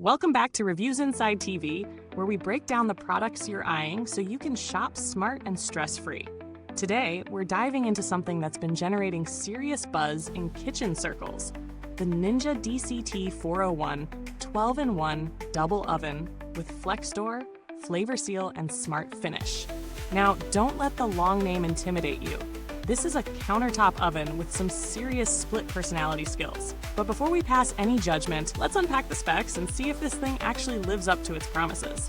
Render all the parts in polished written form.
Welcome back to Reviews Inside TV, where we break down the products you're eyeing so you can shop smart and stress-free. Today, we're diving into something that's been generating serious buzz in kitchen circles: the Ninja DCT401 12-in-1 double oven with FlexDoor, FlavorSeal, and Smart Finish. Now, don't let the long name intimidate you. This is a countertop oven with some serious split personality skills. But before we pass any judgment, let's unpack the specs and see if this thing actually lives up to its promises.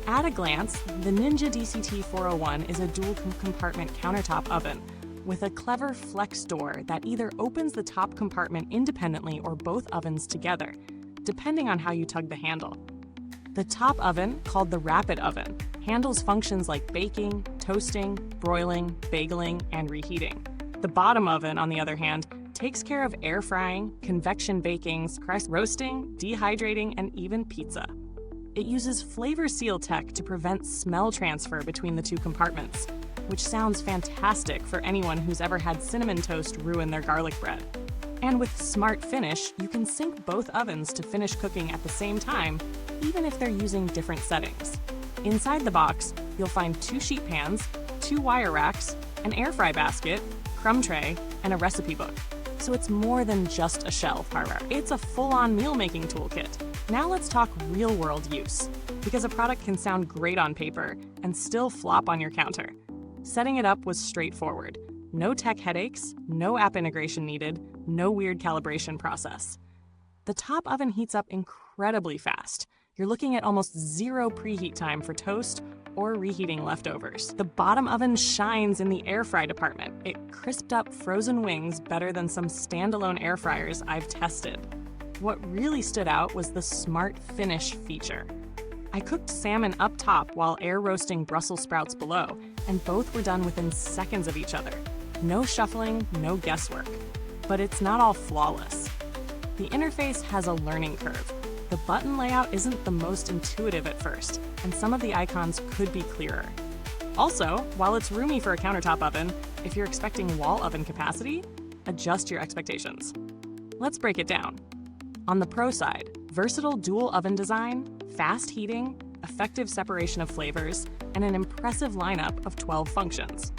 At a glance, the Ninja DCT401 is a dual compartment countertop oven with a clever flex door that either opens the top compartment independently or both ovens together, depending on how you tug the handle. The top oven, called the rapid oven, handles functions like baking, toasting, broiling, bageling, and reheating. The bottom oven, on the other hand, takes care of air frying, convection bakings, roasting, dehydrating, and even pizza. It uses FlavorSeal tech to prevent smell transfer between the two compartments, which sounds fantastic for anyone who's ever had cinnamon toast ruin their garlic bread. And with Smart Finish, you can sync both ovens to finish cooking at the same time, even if they're using different settings. Inside the box, you'll find 2 sheet pans, 2 wire racks, an air fry basket, crumb tray, and a recipe book. So it's more than just a shelf hardware. It's a full-on meal-making toolkit. Now let's talk real-world use, because a product can sound great on paper and still flop on your counter. Setting it up was straightforward. No tech headaches, no app integration needed, no weird calibration process. The top oven heats up incredibly fast. You're looking at almost 0 preheat time for toast or reheating leftovers. The bottom oven shines in the air fry department. It crisped up frozen wings better than some standalone air fryers I've tested. What really stood out was the Smart Finish feature. I cooked salmon up top while air roasting Brussels sprouts below, and both were done within seconds of each other. No shuffling, no guesswork. But it's not all flawless. The interface has a learning curve. The button layout isn't the most intuitive at first, and some of the icons could be clearer. Also, while it's roomy for a countertop oven, if you're expecting wall oven capacity, adjust your expectations. Let's break it down. On the pro side, versatile dual oven design, fast heating, effective separation of flavors, and an impressive lineup of 12 functions.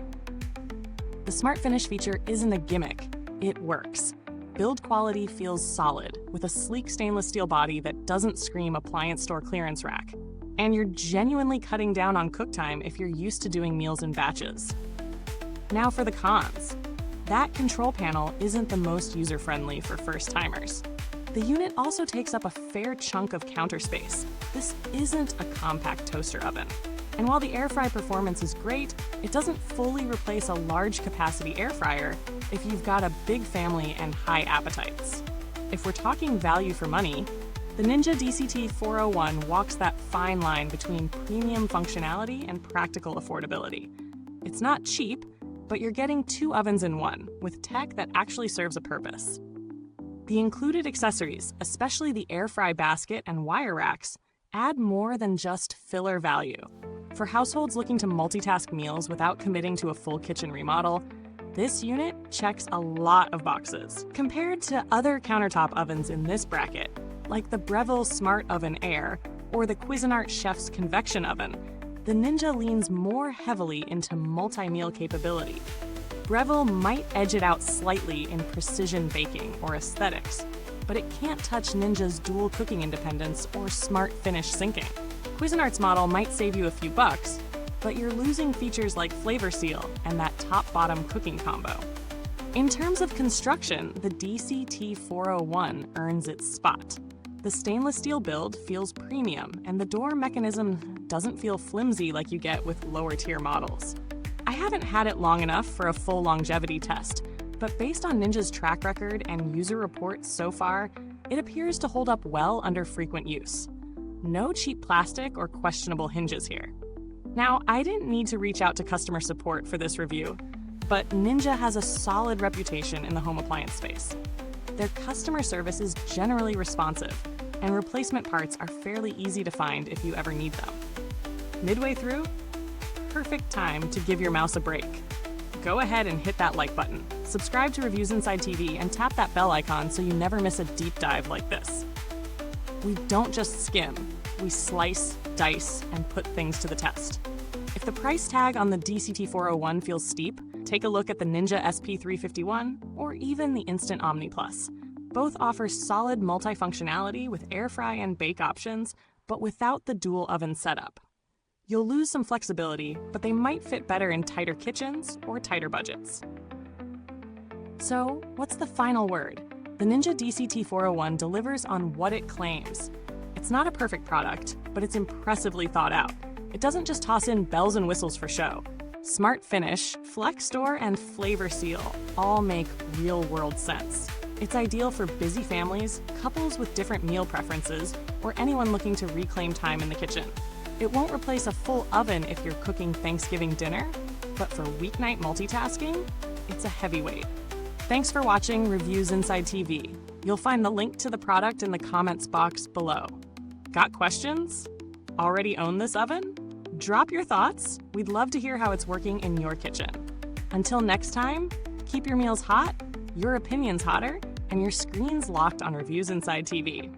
The Smart Finish feature isn't a gimmick, it works. Build quality feels solid, with a sleek stainless steel body that doesn't scream appliance store clearance rack. And you're genuinely cutting down on cook time if you're used to doing meals in batches. Now for the cons. That control panel isn't the most user-friendly for first-timers. The unit also takes up a fair chunk of counter space. This isn't a compact toaster oven. And while the air fry performance is great, it doesn't fully replace a large capacity air fryer if you've got a big family and high appetites. If we're talking value for money, the Ninja DCT401 walks that fine line between premium functionality and practical affordability. It's not cheap, but you're getting 2 ovens in one, with tech that actually serves a purpose. The included accessories, especially the air fry basket and wire racks, add more than just filler value. For households looking to multitask meals without committing to a full kitchen remodel, this unit checks a lot of boxes. Compared to other countertop ovens in this bracket, like the Breville Smart Oven Air or the Cuisinart Chef's Convection Oven, the Ninja leans more heavily into multi-meal capability. Breville might edge it out slightly in precision baking or aesthetics, but it can't touch Ninja's dual cooking independence or Smart Finish syncing. Cuisinart's model might save you a few bucks, but you're losing features like FlavorSeal and that top-bottom cooking combo. In terms of construction, the DCT401 earns its spot. The stainless steel build feels premium, and the door mechanism doesn't feel flimsy like you get with lower-tier models. I haven't had it long enough for a full longevity test, but based on Ninja's track record and user reports so far, it appears to hold up well under frequent use. No cheap plastic or questionable hinges here. Now, I didn't need to reach out to customer support for this review, but Ninja has a solid reputation in the home appliance space. Their customer service is generally responsive, and replacement parts are fairly easy to find if you ever need them. Midway through, perfect time to give your mouse a break. Go ahead and hit that like button, subscribe to Reviews Inside TV, and tap that bell icon so you never miss a deep dive like this. We don't just skim, we slice, dice, and put things to the test. If the price tag on the DCT401 feels steep, take a look at the Ninja SP351 or even the Instant Omni Plus. Both offer solid multifunctionality with air fry and bake options, but without the dual oven setup. You'll lose some flexibility, but they might fit better in tighter kitchens or tighter budgets. So, what's the final word? The Ninja DCT401 delivers on what it claims. It's not a perfect product, but it's impressively thought out. It doesn't just toss in bells and whistles for show. Smart Finish, FlexDoor, and FlavorSeal all make real-world sense. It's ideal for busy families, couples with different meal preferences, or anyone looking to reclaim time in the kitchen. It won't replace a full oven if you're cooking Thanksgiving dinner, but for weeknight multitasking, it's a heavyweight. Thanks for watching Reviews Inside TV. You'll find the link to the product in the comments box below. Got questions? Already own this oven? Drop your thoughts. We'd love to hear how it's working in your kitchen. Until next time, keep your meals hot, your opinions hotter, and your screens locked on Reviews Inside TV.